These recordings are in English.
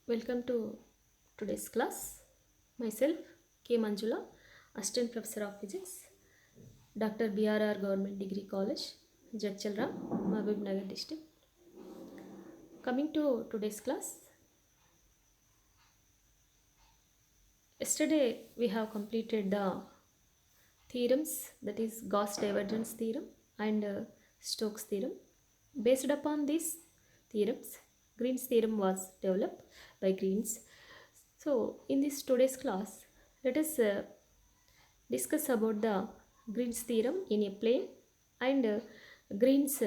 Welcome to today's class. Myself, K. Manjula, Assistant Professor of Physics, Dr. BRR Government Degree College, Jadchalram, Mahbub Nagar District. Coming to today's class, yesterday we have completed the theorems, that is Gauss divergence theorem and Stokes theorem. Based upon these theorems, Green's theorem was developed by Green's. So, in this today's class, let us discuss about the Green's theorem in a plane and Green's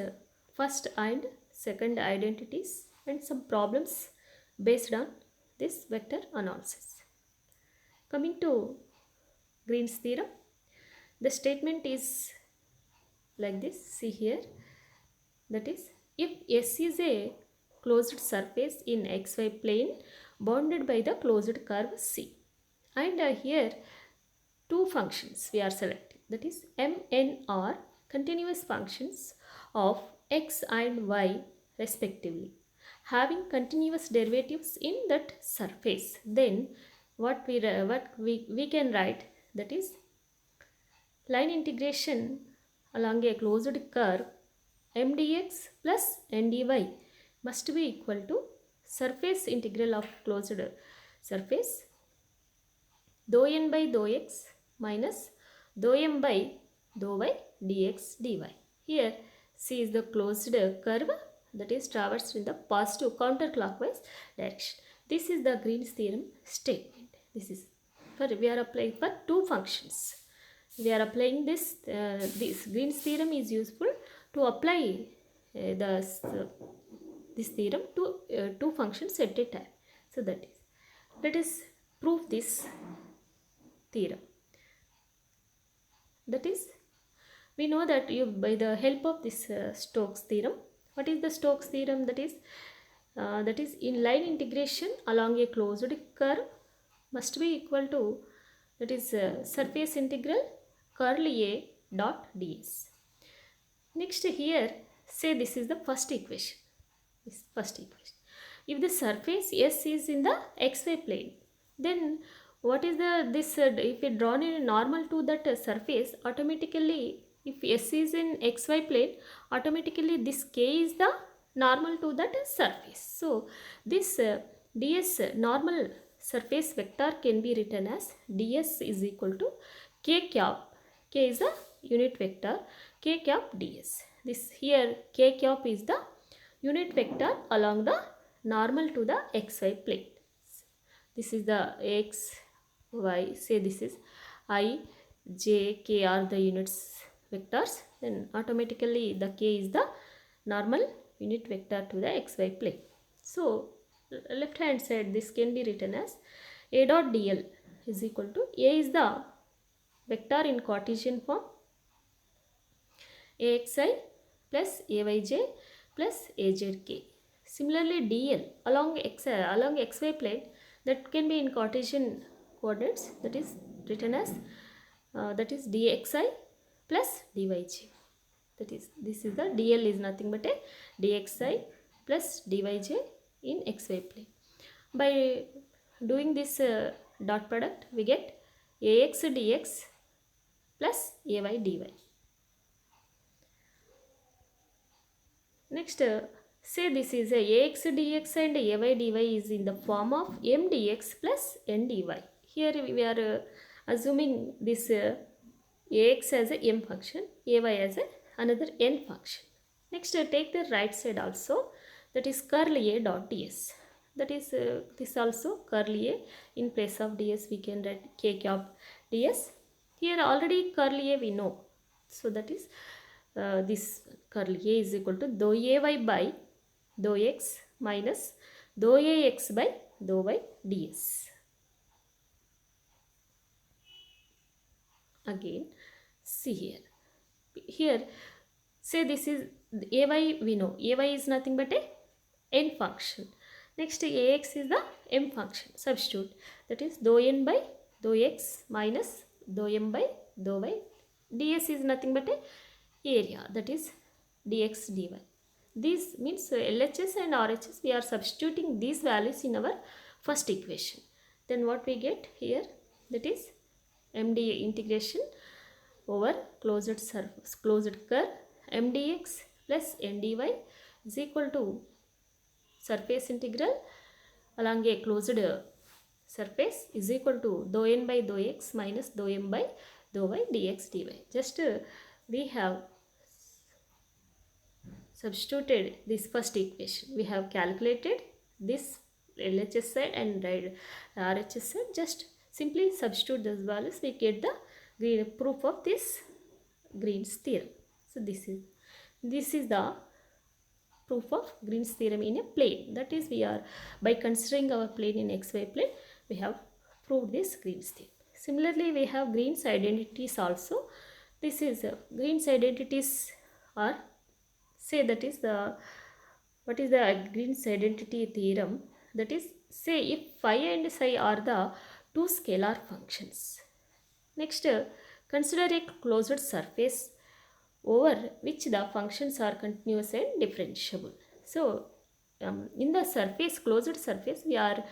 first and second identities and some problems based on this vector analysis. Coming to Green's theorem, the statement is like this. See here, that is, if S is a closed surface in xy plane bounded by the closed curve C, and here two functions we are selecting, that is m n are continuous functions of x and y respectively, having continuous derivatives in that surface, then what we can write, that is line integration along a closed curve m dx plus n dy must be equal to surface integral of closed surface dou n by dou x minus dou m by dou y dx dy. Here C is the closed curve that is traversed in the positive counterclockwise direction. This is the Green's theorem statement. This is we are applying for two functions. We are applying this Green's theorem is useful to apply this theorem to two functions at a time. So that is, let us prove this theorem. That is, we know that by the help of this Stokes theorem. What is the Stokes theorem? That is in line integration along a closed curve must be equal to, that is surface integral curl A dot ds. Next here, say this is the first equation. This first equation. If the surface S is in the xy plane, then what is if it drawn in a normal to that surface, automatically if S is in xy plane, automatically this K is the normal to that surface. So this ds normal surface vector can be written as ds is equal to K cap. K is a unit vector, K cap ds. This here K cap is the unit vector along the normal to the xy plane. This is the x, y, say this is I, j, k are the units vectors, then automatically the k is the normal unit vector to the xy plane. So left hand side this can be written as a dot dl is equal to, a is the vector in Cartesian form, axi plus ayj plus azk. Similarly dl along xy plane, that can be in Cartesian coordinates, that is written as that is dxi plus dyj. That is, this is the dl is nothing but a dxi plus dyj in xy plane. By doing this dot product, we get ax dx plus ay dy. Next, say this is a ax dx and ay dy is in the form of m dx plus n dy. Here we are assuming this ax as a m function, ay as another n function. Next, take the right side also, that is curl a dot ds. That is this also curl a, in place of ds we can write k cap ds. Here already curl a we know, so that is this curl a is equal to dou ay by dou x minus dou ax by dou y ds. Again, see here say this is ay, we know ay is nothing but a n function. Next, ax is the m function. Substitute, that is dou n by dou x minus dou m by dou y. ds is nothing but a area, that is dx dy. This means LHS and RHS, we are substituting these values in our first equation. Then what we get here, that is MdA integration over closed surface, closed curve, mdx plus ndy is equal to surface integral along a closed surface is equal to dou n by dou x minus dou m by dou y dx dy. Just we have substituted this first equation. We have calculated this LHS side and RHS side. Just simply substitute those values. We get the proof of this Green's theorem. So this is the proof of Green's theorem in a plane. That is, we are, by considering our plane in xy plane, we have proved this Green's theorem. Similarly, we have Green's identities also. This is Green's identities are, say, that is the, what is the Green's identity theorem? That is, say if phi and psi are the two scalar functions. Next, consider a closed surface over which the functions are continuous and differentiable. So, in the surface, closed surface, we are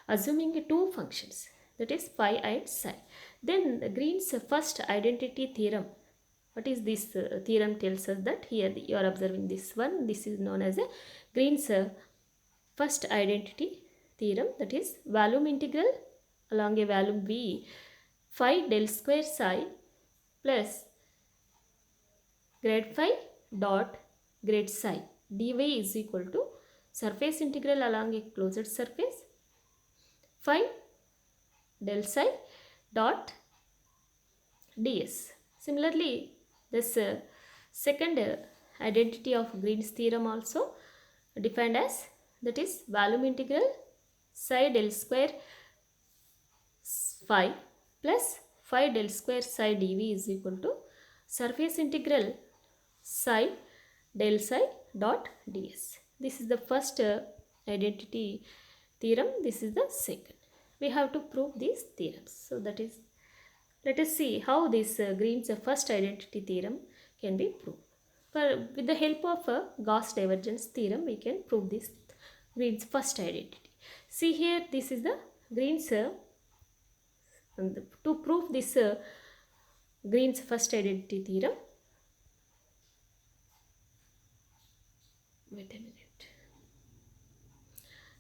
assuming two functions, that is phi and psi. Then the Green's first identity theorem, what is this theorem tells us that here you are observing this one. This is known as a Green's first identity theorem, that is volume integral along a volume V phi del square psi plus grad phi dot grad psi dy is equal to surface integral along a closed surface phi del psi dot ds. Similarly, this second identity of Green's theorem also defined as, that is volume integral psi del square phi plus phi del square psi dv is equal to surface integral psi del psi dot ds. This is the first identity theorem. This is the second. We have to prove these theorems. So that is, let us see how this Green's first identity theorem can be proved. With the help of Gauss divergence theorem, we can prove this Green's first identity. See here, this is the Green's, to prove this Green's first identity theorem. Wait a minute.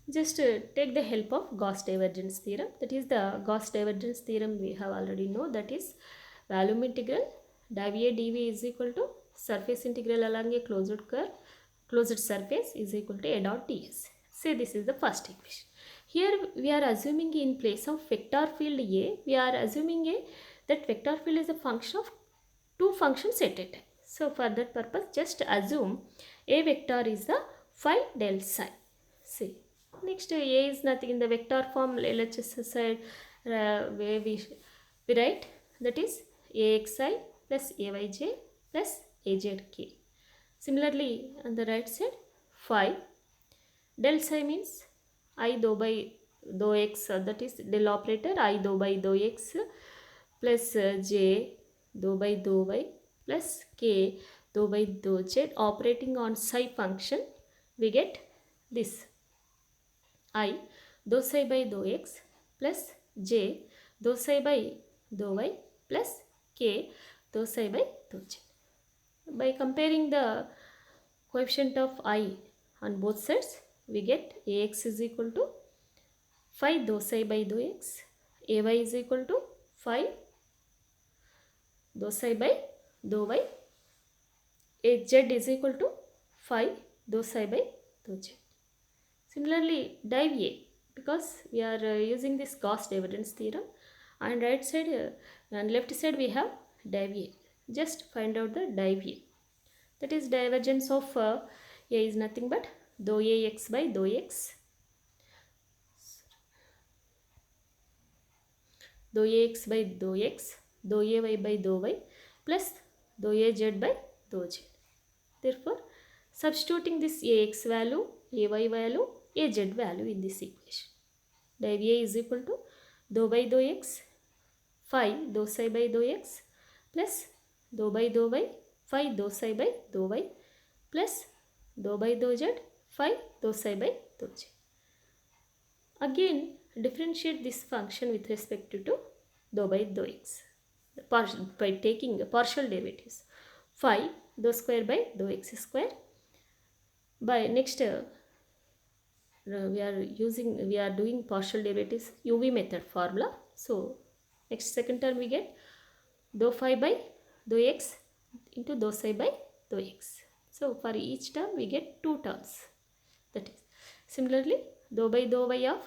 Just take the help of Gauss divergence theorem. That is the Gauss divergence theorem we have already know, that is volume integral dV dv is equal to surface integral along a closed surface is equal to A dot ds. Say this is the first equation. Here we are assuming in place of vector field A, we are assuming that vector field is a function of two functions at a time. So for that purpose, just assume A vector is the phi del psi. See, next A is nothing in the vector form. LHS side where we write, that is AXI plus AYJ plus AZK. Similarly, on the right side, phi del psi means I dou by dou x, that is del operator I dou by dou x plus j dou by dou y plus k dou by dou z operating on psi function. We get this I dou psi by dou x plus j dou psi by dou y plus k dou psi by dou z. By comparing the coefficient of I on both sides, we get Ax is equal to phi dou psi by dou x, Ay is equal to phi dou psi by dou y, Az is equal to phi dou psi by dou z. Similarly, div A, because we are using this Gauss divergence theorem, and right side and left side we have div A. Just find out the div A. That is divergence of A is nothing but dou Ax by dou x, dou Ax by dou x, dou Ay by dou y plus dou Az by dou z. Therefore, substituting this Ax value, Ay value, Az value in this equation, div A is equal to dou by dou x phi dou psi by dou x plus dou by dou y phi dou psi by dou y plus dou by dou z phi dou psi by dou z. Again, differentiate this function with respect to dou by dou x by taking partial derivatives. 5 dou square by dou x square. By next we are doing partial derivatives UV method formula. So next second term we get dou phi by dou x into dou psi by dou x. So for each term we get two terms. That is, similarly dou by dou y of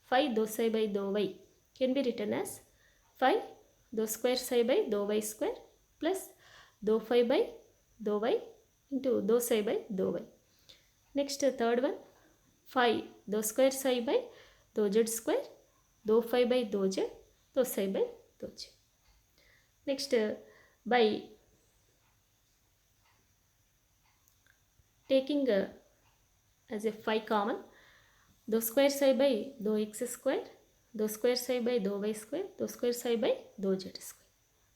phi dou psi by dou y can be written as phi dou square psi by dou y square plus dou phi by dou y into dou psi by dou y. Next third one, phi dou square psi by dou z square dou phi by dou z dou psi by dou z. Next by taking as a phi common, dou square psi by dou x square dou square psi by dou y square dou square psi by dou z square.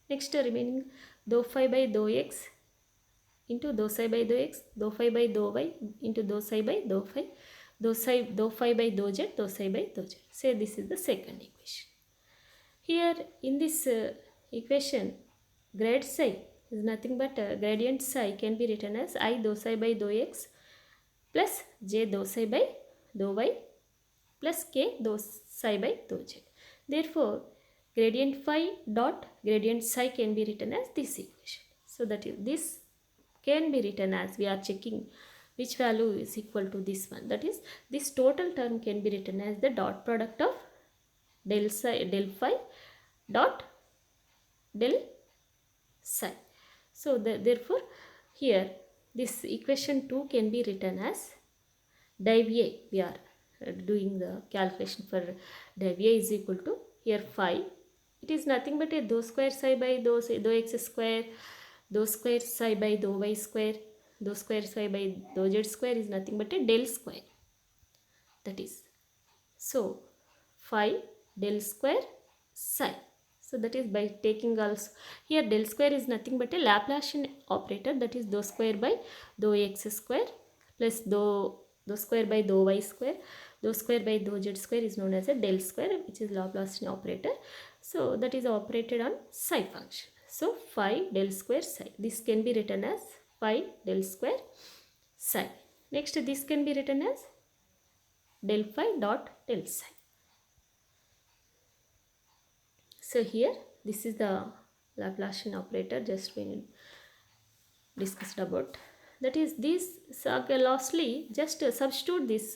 Next remaining dou phi by dou x into dou psi by dou x dou phi by dou y into dou psi by dou phi dou phi by dou z dou psi by dou z. Say this is the second equation. Here in this equation, grad psi is nothing but gradient psi can be written as I dou psi by dou x plus j dou psi by dou y plus k dou psi by dou z. Therefore, gradient phi dot gradient psi can be written as this equation. So that is, this can be written as, we are checking which value is equal to this one. That is, this total term can be written as the dot product of del phi dot del psi. So therefore here this equation 2 can be written as div A. We are doing the calculation for div A is equal to, here phi, it is nothing but a dou square psi by dou x square dou square psi by dou y square dou square psi by dou z square is nothing but a del square. That is, so phi del square psi. So that is by taking also, here del square is nothing but a Laplacian operator, that is dou square by dou x square plus dou square by dou y square dou square by dou z square is known as a del square, which is Laplacian operator. So that is operated on psi function. So phi del square psi, this can be written as phi del square psi. Next this can be written as del phi dot del psi. So here this is the Laplacian operator just we discussed about. That is, this lastly just substitute this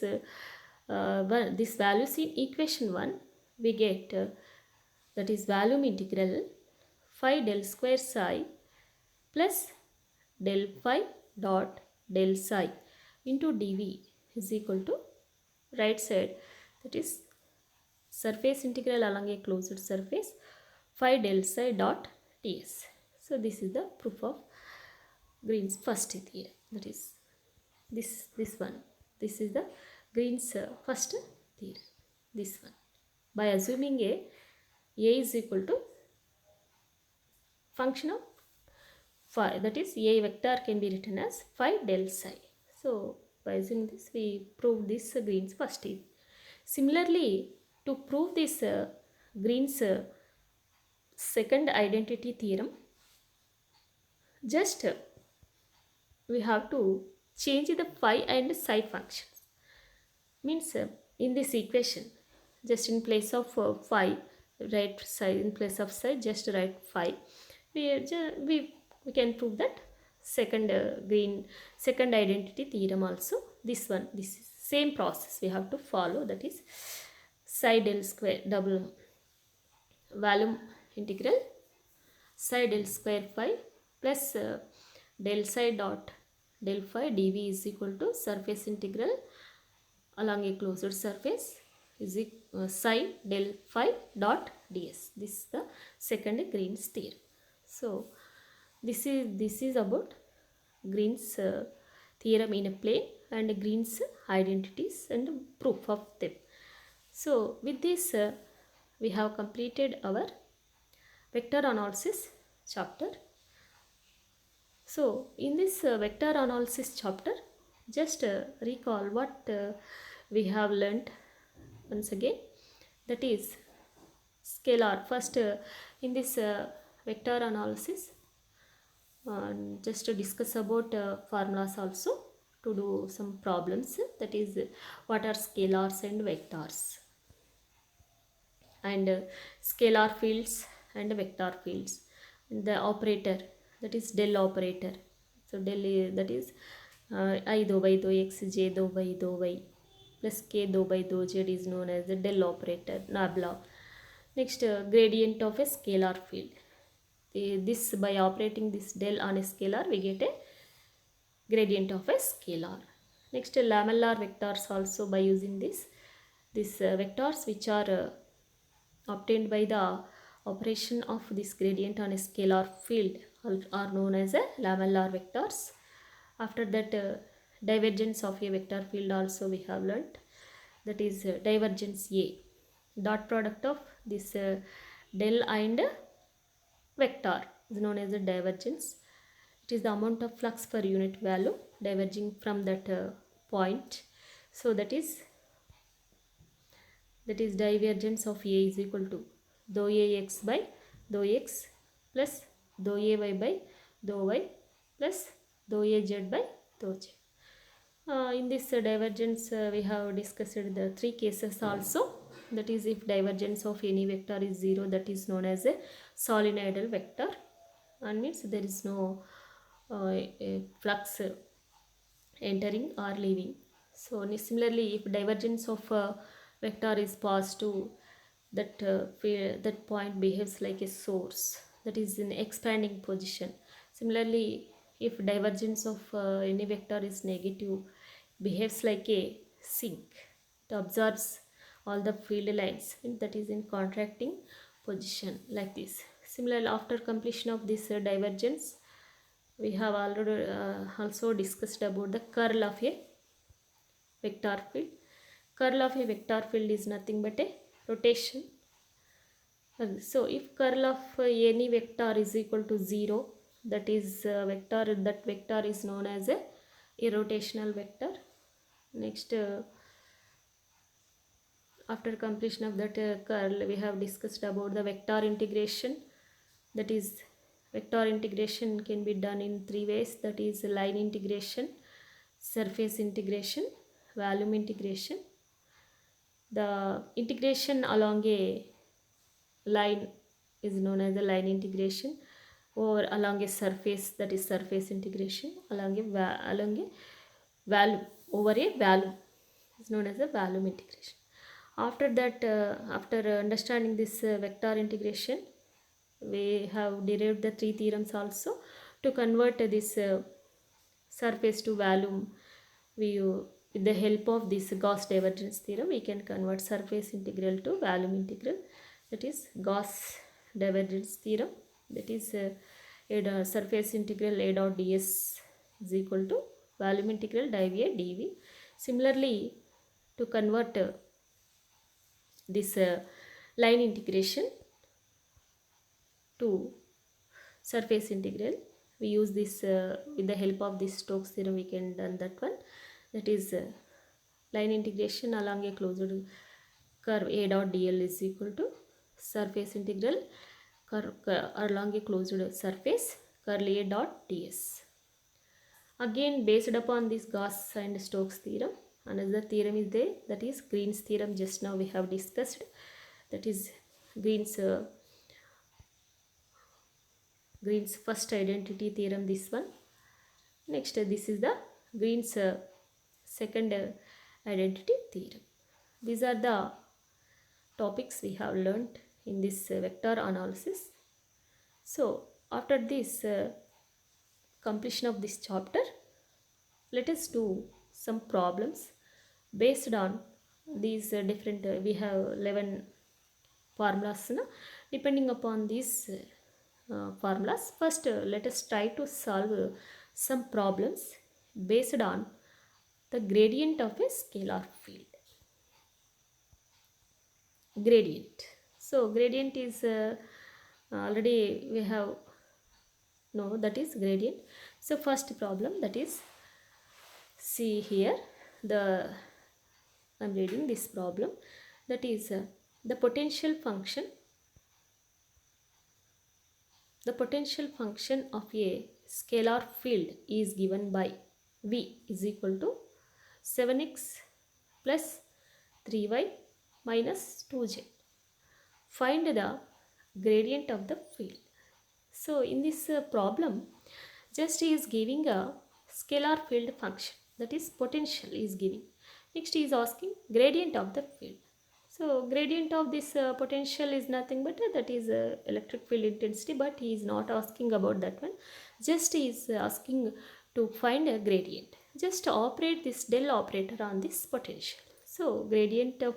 this values in equation 1. We get that is volume integral phi del square psi plus del phi dot del psi into dv is equal to, right side, that is surface integral along a closed surface phi del psi dot ds. So this is the proof of Green's first theorem. That is this one. This is the Green's first theorem. This one, by assuming a is equal to function of phi, that is a vector can be written as phi del psi. So by assuming this, we prove this Green's first theorem. Similarly, to prove this Green's second identity theorem, just we have to change the phi and psi functions. Means in this equation, just in place of phi, write psi, in place of psi just write phi. We can prove that second Green second identity theorem also. This one, this is same process we have to follow, that is psi del square double volume integral psi del square phi plus del psi dot del phi dv is equal to surface integral along a closed surface is psi del phi dot ds. This is the second Green's theorem. So this is about Green's theorem in a plane and Green's identities and proof of them. So with this we have completed our vector analysis chapter. So in this vector analysis chapter, just recall what we have learnt once again, that is scalar. First, in this vector analysis, just to discuss about formulas also, to do some problems, that is what are scalars and vectors, and scalar fields and vector fields, and the operator, that is del operator. So del that is I do by do x, j do by do y plus k do by do z is known as the del operator, nabla. Next, gradient of a scalar field. This, by operating this del on a scalar, we get a gradient of a scalar. Next, lamellar vectors also, by using these vectors which are obtained by the operation of this gradient on a scalar field are known as a lamellar vectors. After that, divergence of a vector field also we have learnt, that is divergence A, dot product of this del and vector is known as a divergence. It is the amount of flux per unit value diverging from that point. So that is divergence of A is equal to dou Ax by dou x plus dou Ay by dou y plus dou Az by dou z. In this divergence, we have discussed the three cases also. That is, if divergence of any vector is 0, that is known as a solenoidal vector, and means there is no flux entering or leaving. So similarly, if divergence of a vector is positive, that point behaves like a source, that is in expanding position. Similarly, if divergence of any vector is negative, behaves like a sink. It absorbs all the field lines, and that is in contracting position, like this. Similarly, after completion of this divergence, we have already also discussed about the curl of a vector field. Curl of a vector field is nothing but a rotation. So if curl of any vector is equal to 0, that vector is known as a irrotational vector. Next, after completion of that curl, we have discussed about the vector integration. That is, vector integration can be done in three ways, that is line integration, surface integration, volume integration. The integration along a line is known as the line integration, or along a surface, that is surface integration, along a value over a value is known as a volume integration. After that, after understanding this vector integration, we have derived the three theorems also. To convert this surface to volume, with the help of this Gauss divergence theorem, we can convert surface integral to volume integral. That is Gauss divergence theorem. That is surface integral A dot ds is equal to volume integral dV dV. Similarly, to convert this line integration to surface integral, we use this with the help of this Stokes theorem, we can done that one. That is line integration along a closed curve A dot dl is equal to surface integral curve along a closed surface curl A dot ds. Again, based upon this Gauss and Stokes theorem, another theorem is there, that is Green's theorem. Just now we have discussed, that is Green's first identity theorem, this one. Next, this is the Green's second identity theorem. These are the topics we have learnt in this vector analysis. So after this completion of this chapter, let us do some problems based on these different we have 11 formulas, depending upon these formulas. First, let us try to solve some problems based on the gradient of a scalar field. Gradient. So gradient is already we have know, that is gradient. So first problem, that is, see here, I am reading this problem. that is the potential function. The potential function of a scalar field is given by V is equal to 7x plus 3y minus 2z. Find the gradient of the field. So in this problem, just he is giving a scalar field function, that is potential is giving. Next he is asking gradient of the field. So gradient of this potential is nothing but that is electric field intensity, but he is not asking about that one. Just he is asking to find a gradient. Just operate this del operator on this potential. So gradient of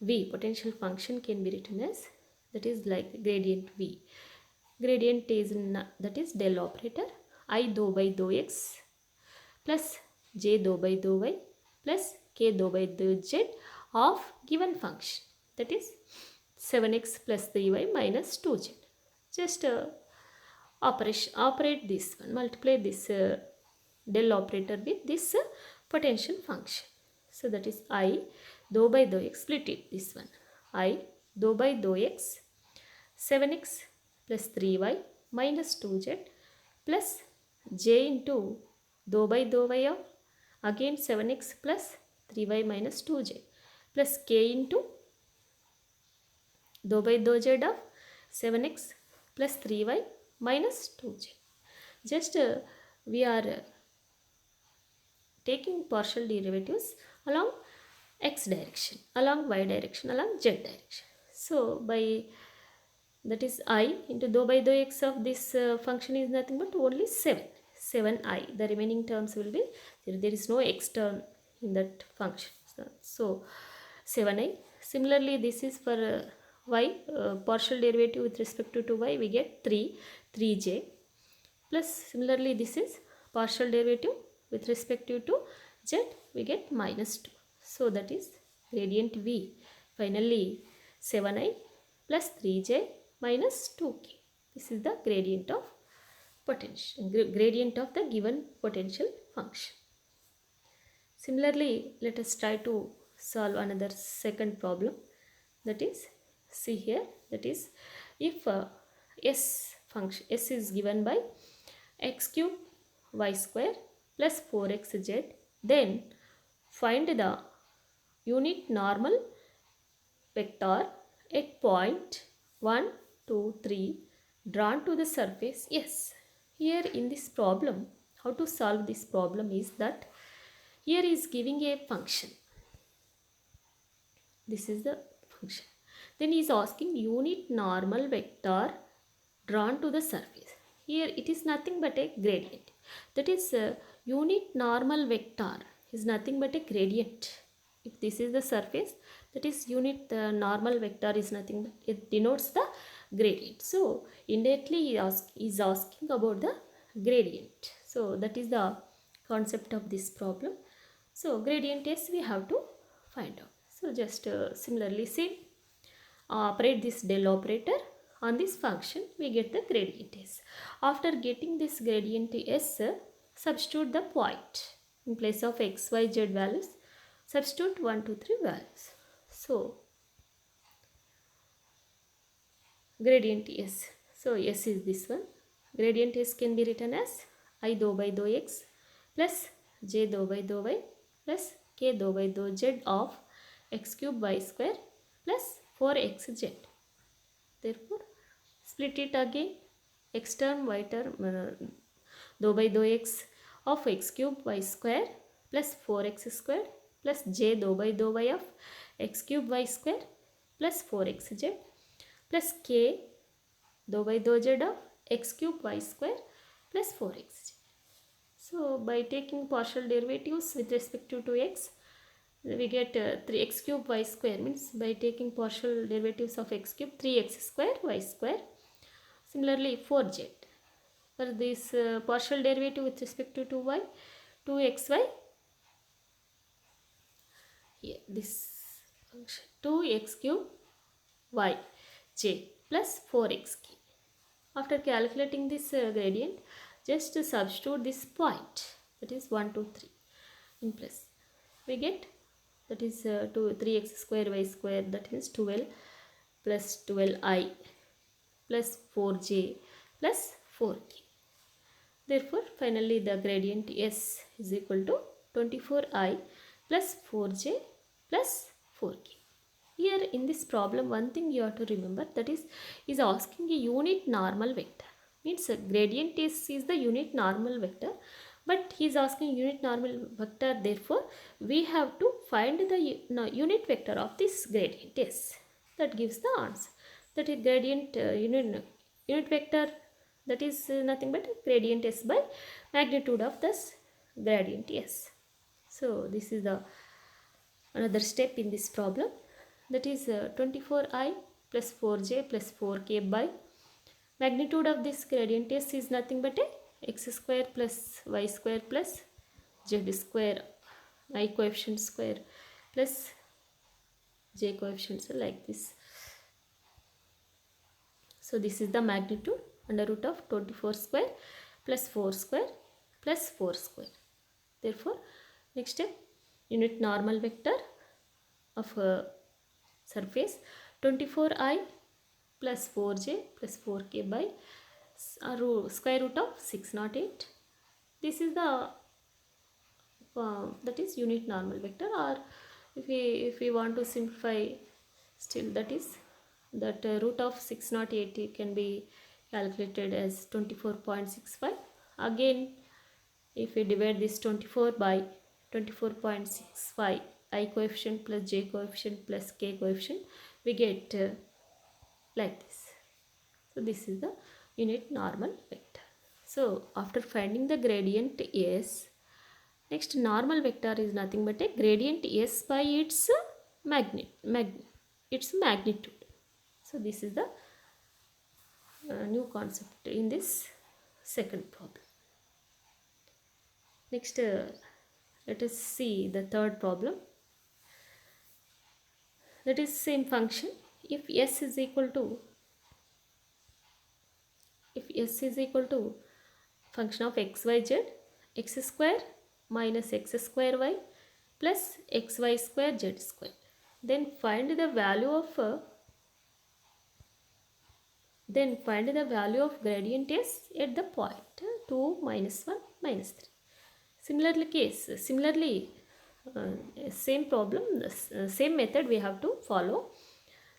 V potential function can be written as, that is like gradient V. Gradient is that is del operator I dou by dou x plus j dou by dou y plus k dou by dou z of given function, that is 7x plus 3y minus 2z. Just operate this one, multiply this del operator with this potential function. So that is I dou by dou x, split it this one, I dou by dou x 7x plus 3y minus 2z plus j into dou by dou y of again 7x plus 3y minus 2z plus k into dou by dou z of 7x plus 3y minus 2z. Just we are taking partial derivatives along x direction, along y direction, along z direction. So by that is I into dou by dou x of this function is nothing but only 7i. The remaining terms will be, there is no x term in that function. So 7i. Similarly, this is for y, partial derivative with respect to y, we get 3j. Plus similarly, this is partial derivative with respect to z, we get minus 2. So that is gradient V. Finally, 7i plus 3j minus 2k. This is the gradient of potential, gradient of the given potential function. Similarly, let us try to solve another second problem. That is, see here, that is, if s function s is given by x cube y square plus 4xz, then find the unit normal vector at point 1, 2, 3 drawn to the surface S. Here in this problem, how to solve this problem is that here is giving a function. This is the function. Then he is asking unit normal vector drawn to the surface. Here it is nothing but a gradient. That is unit normal vector is nothing but a gradient. If this is the surface, that is unit normal vector is nothing but it denotes the gradient. So indirectly he is asking about the gradient. So that is the concept of this problem. So gradient S we have to find out. So just similarly same, operate this del operator on this function, we get the gradient S. After getting this gradient S, substitute the point in place of x, y, z values. Substitute 1, 2, 3 values. So gradient S. So S is this one. Gradient S can be written as I dou by dou x plus j dou by dou y plus k dou by dou z of x cube y square plus 4xz. Therefore, split it again. X term, y term, dou by dou x of x cube y square plus 4x square plus j dou by dou y of x cube y square plus 4xz plus k dou by dou z of x cube y square plus 4xz. So by taking partial derivatives with respect to x, we get 3x cube y square, means by taking partial derivatives of x cube, 3x square y square. Similarly 4z. For this partial derivative with respect to y, 2xy, here this function 2x cube y j plus 4xk. After calculating this gradient, just substitute this point, that is 1, 2, 3 in place. We get that is 3x square y square, that means 12 plus 12i plus 4j plus 4k. Therefore, finally the gradient S is equal to 24i plus 4j plus 4k. Here in this problem, one thing you have to remember, that is asking a unit normal vector. Means gradient S is the unit normal vector, but he is asking unit normal vector. Therefore, we have to find the unit vector of this gradient S. That gives the answer. That is gradient unit vector, that is nothing but gradient S by magnitude of this gradient S. So this is the another step in this problem, that is 24i plus 4j plus 4k by magnitude of this gradient S is nothing but a x square plus y square plus z square, I coefficient square plus j coefficients, like this. So this is the magnitude under root of 24 square plus 4 square plus 4 square. Therefore, next step, unit normal vector of surface 24i plus 4j plus 4k by square root of 608. This is the that is unit normal vector, or if we want to simplify still, that is that root of 608 can be calculated as 24.65. Again, if we divide this 24 by 24.65, I coefficient plus j coefficient plus k coefficient, we get like this. So this is the unit normal vector. So after finding the gradient S, next normal vector is nothing but a gradient S by its its magnitude. So this is the new concept in this second problem. Next, let us see the third problem. That is same function. If S is equal to function of x y z, x square minus x square y plus xy square z square, then find the value of gradient S at the point 2, minus 1, minus 3. Similarly, same problem, same method we have to follow.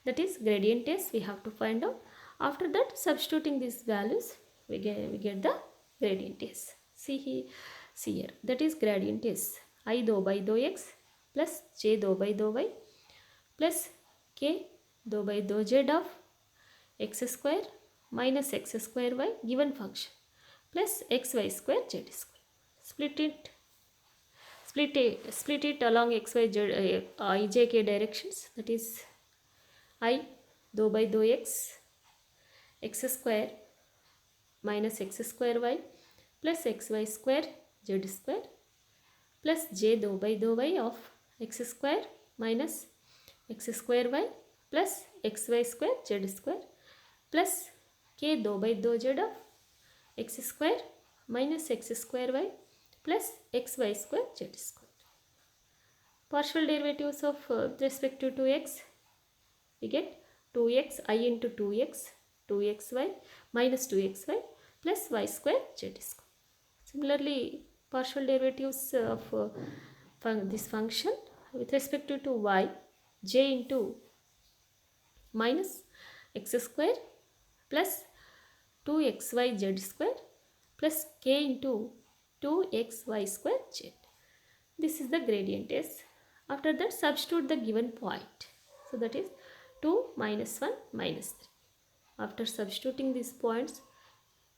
That is gradient S we have to find out. After that, substituting these values, we get the gradient S. See here, that is gradient S, I dou by dou x plus j dou by dou y plus k dou by dou z of x square minus x square y given function plus xy square z square. Split it along x, y, z, I, j, k directions. That is I dou by dou x, x square minus x square y plus xy square z square plus j dou by dou y of x square minus x square y plus xy square z square plus k dou by dou z of x square minus x square y plus xy square z square. Partial derivatives of with respect to x, we get 2x I into 2x, 2xy minus 2xy plus y square z square. Similarly, partial derivatives of this function with respect to y, j into minus x square plus 2xy z square plus k into 2xy square z. This is the gradient S. After that, substitute the given point. So that is 2, minus 1, minus 3. After substituting these points,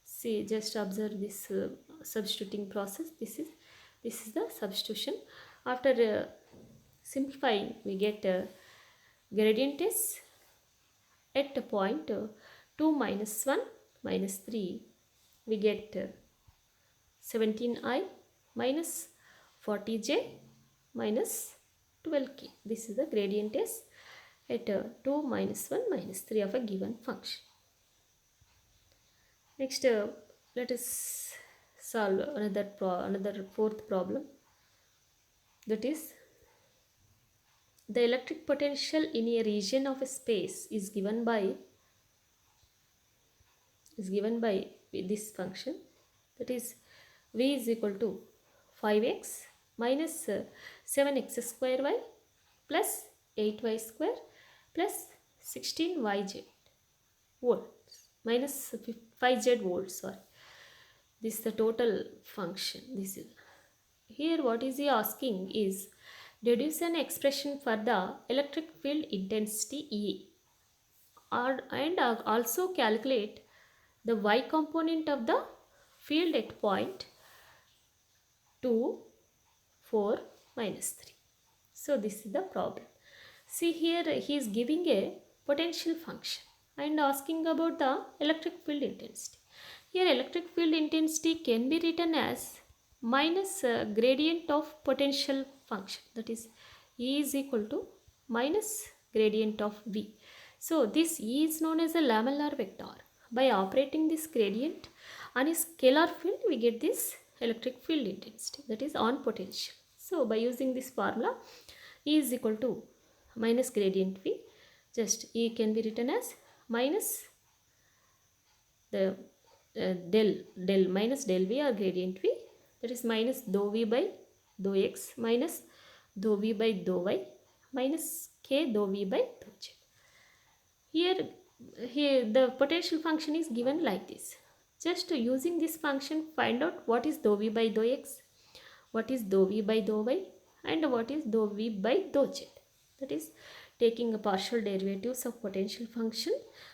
see, just observe this substituting process. This is the substitution. After simplifying, we get gradient S at the point 2, minus 1, minus 3. We get 17i minus 40j minus 12k. This is the gradient S at 2, minus 1, minus 3 of a given function. Next, let us solve another fourth problem. That is the electric potential in a region of a space is given by this function, that is v is equal to 5x minus 7x square y plus 8y square plus 16yz volts minus 5z volts, sorry. This is the total function. This is here what is he asking is deduce an expression for the electric field intensity E and also calculate the y component of the field at point 2, 4, minus 3. So this is the problem. See here he is giving a potential function and asking about the electric field intensity. Here electric field intensity can be written as minus gradient of potential function, that is E is equal to minus gradient of V. So this E is known as a lamellar vector. By operating this gradient on a scalar field we get this electric field intensity, that is on potential. So by using this formula E is equal to minus gradient V, just E can be written as minus the del minus del V or gradient V, that is minus dou V by dou X minus dou V by dou Y minus K dou V by dou Z. Here the potential function is given like this. Just using this function find out what is dou V by dou X, what is dou V by dou Y and what is dou V by dou Z. That is taking a partial derivatives of potential function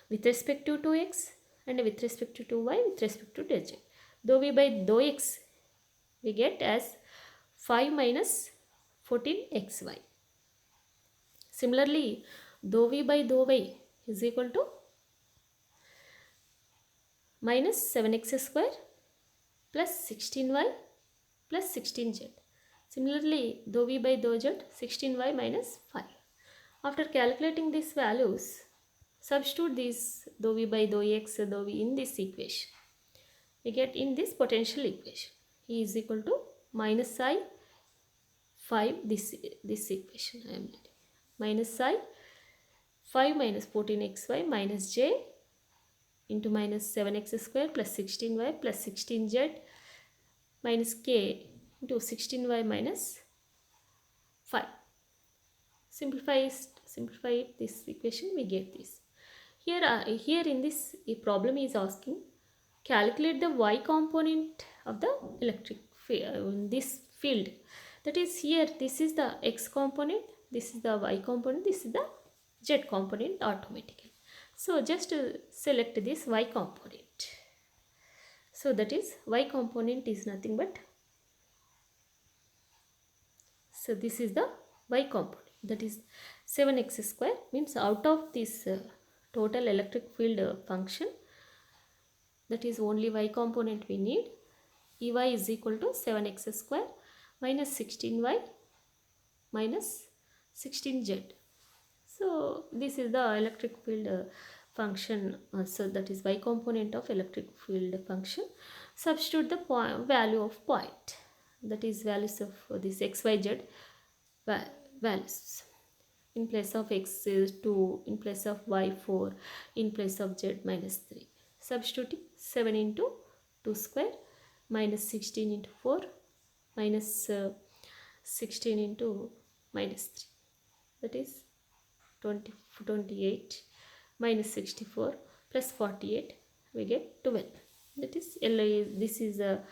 with respect to 2x and with respect to 2y with respect to dou Z. Dou V by dou X we get as 5 minus 14xy. Similarly dou V by dou Y is equal to minus 7x square plus 16y plus 16z. Similarly dou V by dou Z 16y minus 5. After calculating these values, substitute these dou V by dou X, dou V in this equation. We get in this potential equation E is equal to minus I 5, this equation I am writing, minus I 5 minus 14xy minus j into minus 7x square plus 16y plus 16z minus k into 16y minus 5. Simplify this equation, we get this. Here in this problem is asking calculate the y component of the electric field, this field. That is here this is the x component, this is the y component, this is the z component automatically. So just select this y component. So that is y component is nothing but, so this is the y component, that is 7x square, means out of this total electric field function, that is only y component we need. Ey is equal to 7x square minus 16y minus 16z. So this is the electric field function, so that is y component of electric field function. Substitute the value of point, that is values of this x, y, z values. In place of x is 2, in place of y 4, in place of z minus 3. Substituting 7 into 2 square minus 16 into 4 minus 16 into minus 3, that is 28 minus 64 plus 48, we get 12. That is this is a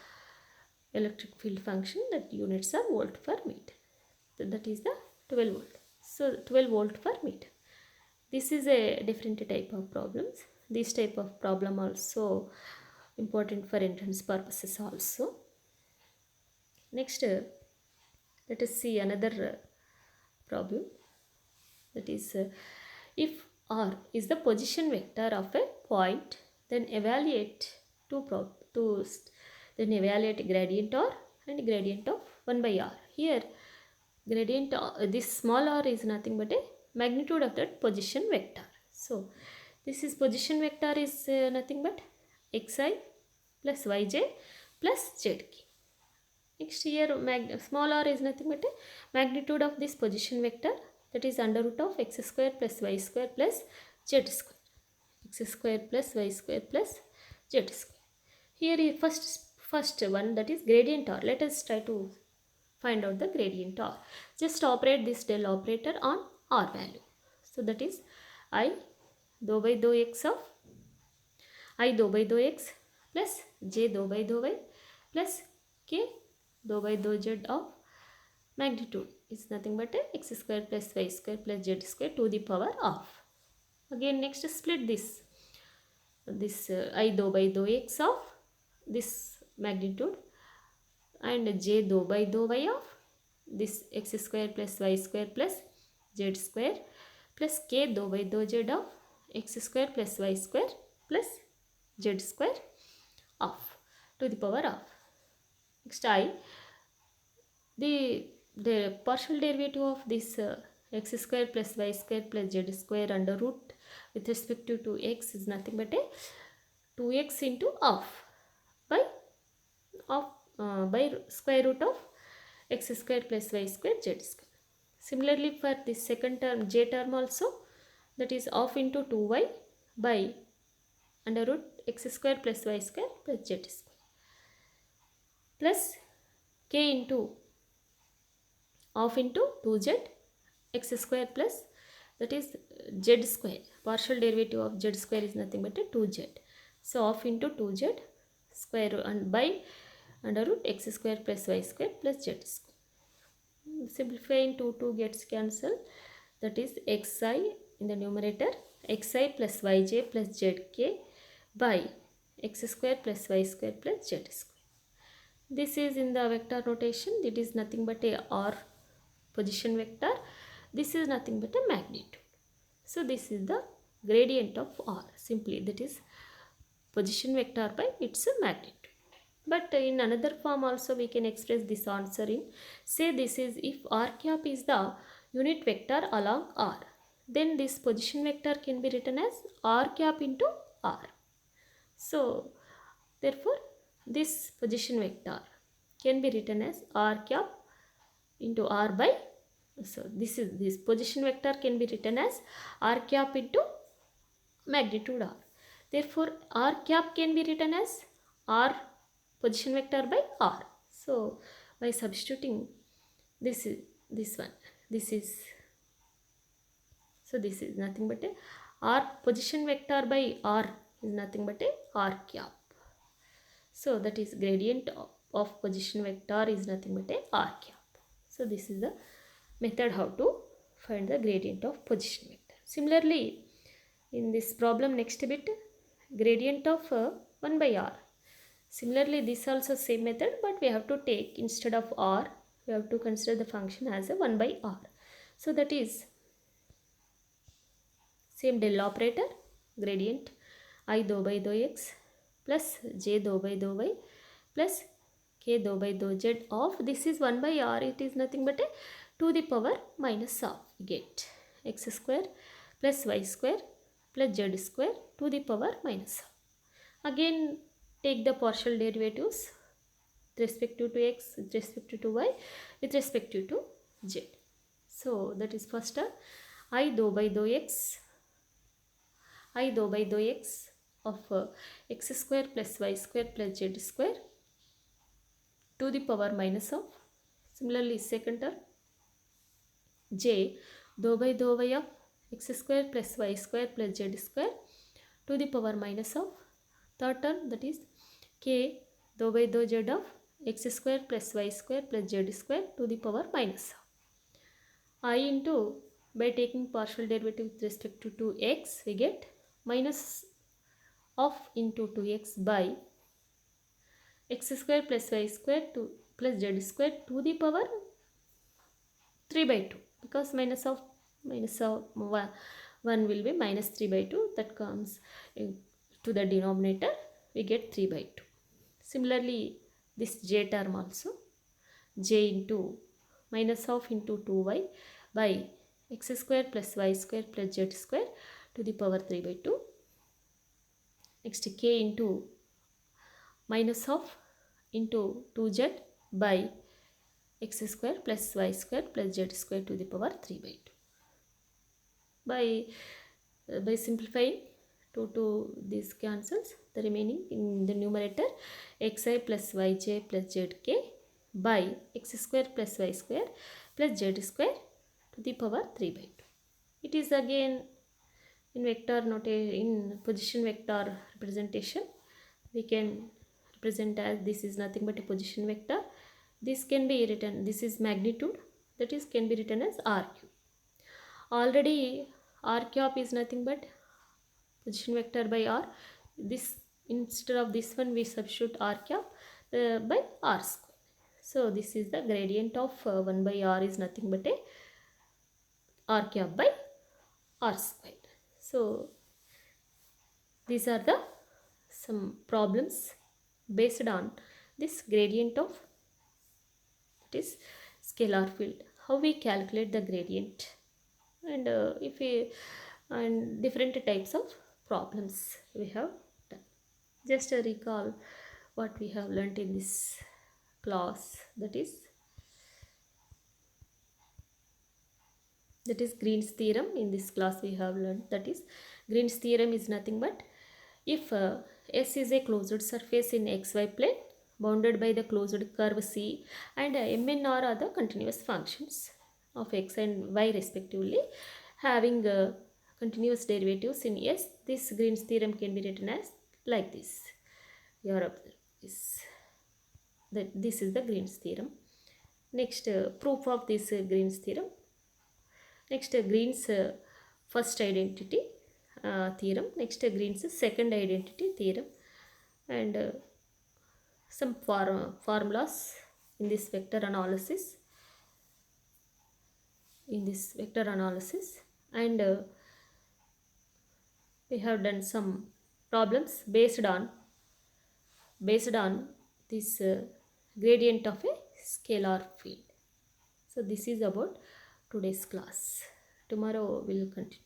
electric field function, that units are volt per meter. That is the 12 volt. So 12 volt per meter. This is a different type of problems. This type of problem also important for entrance purposes also. Next let us see another problem, that is if r is the position vector of a point, then evaluate then evaluate gradient r and gradient of 1 by r. Here gradient this small r is nothing but a magnitude of that position vector. So this is position vector is nothing but xi plus yj plus zk. Next here small r is nothing but a magnitude of this position vector, that is under root of x square plus y square plus z square. X square plus y square plus z square. Here is first one, that is gradient r. Let us try to find out the gradient r. Just operate this del operator on r value. So that is I dou by dou x of I dou by dou x plus j dou by dou y plus k dou by dou z of magnitude is nothing but a x square plus y square plus z square to the power of. Again next split this I dou by dou x of this magnitude and j dou by dou y of this x square plus y square plus z square plus k dou by dou z of x square plus y square plus z square of to the power of. Next I the partial derivative of this x square plus y square plus z square under root with respect to x is nothing but a 2x into of by square root of x square plus y square z square. Similarly for this second term j term also, that is of into 2y by under root x square plus y square plus z square plus k into of into 2z x square plus that is z square. Partial derivative of z square is nothing but a 2z. So of into 2z square and by under root x square plus y square plus z square. Simplifying 2 gets cancelled, that is xi in the numerator xi plus yj plus zk by x square plus y square plus z square. This is in the vector notation. It is nothing but a r position vector. This is nothing but a magnitude. So this is the gradient of r, simply that is position vector by its magnitude. But in another form also we can express this answer in, say this is if r cap is the unit vector along r, then this position vector can be written as r cap into r. So therefore this position vector can be written as r cap into r by, so this position vector can be written as r cap into magnitude r. Therefore r cap can be written as r position vector by r. So by substituting this one, this is, so this is nothing but a r position vector by r is nothing but a r cap. So that is gradient of position vector is nothing but a r cap. So this is the method how to find the gradient of position vector. Similarly in this problem next bit, gradient of 1 by r. Similarly this also same method, but we have to take instead of r, we have to consider the function as a 1 by r. So that is same del operator, gradient I dou by dou x plus j dou by dou y plus k dou by dou z of, this is 1 by r, it is nothing but a to the power minus of, get x square plus y square plus z square to the power minus of. Again take the partial derivatives with respect to x, with respect to y, with respect to z. So that is first I dou by dou x of x square plus y square plus z square to the power minus of. Similarly second term j dou by dou y of x square plus y square plus z square to the power minus of. Third term, that is k dou by dou z of x square plus y square plus z square to the power minus of. I into, by taking partial derivative with respect to 2x, we get minus of into 2x by x square plus y square to plus z square to the power 3 by 2, because minus of 1 will be minus 3 by 2, that comes to the denominator, we get 3 by 2. Similarly this j term also, j into minus of into 2y by x square plus y square plus z square to the power 3 by 2. Next k into minus of into 2z by x square plus y square plus z square to the power 3 by 2. by simplifying 2 to this cancels, the remaining in the numerator xi plus yj plus zk by x square plus y square plus z square to the power 3 by 2. It is again in vector in position vector representation. We can represent as this is nothing but a position vector. This can be written, this is magnitude, that is can be written as r cube. Already r cap is nothing but position vector by r. This, instead of this one we substitute r cap by r square. So this is the gradient of 1 by r is nothing but a r cap by r square. So these are the some problems based on this gradient of, it is scalar field, how we calculate the gradient, and if we, and different types of problems we have done. Just a recall what we have learnt in this class, that is Green's theorem. In this class we have learned, that is Green's theorem is nothing but if S is a closed surface in xy plane bounded by the closed curve C, and M and R are the continuous functions of x and y respectively, having continuous derivatives in S, this Green's theorem can be written as like this. You are observing this. This is the Green's theorem. Next, proof of this Green's theorem. Next, Green's first identity theorem. Next, Green's second identity theorem, and some formulas in this vector analysis. And we have done some problems based on this gradient of a scalar field. So this is about today's class. Tomorrow we will continue.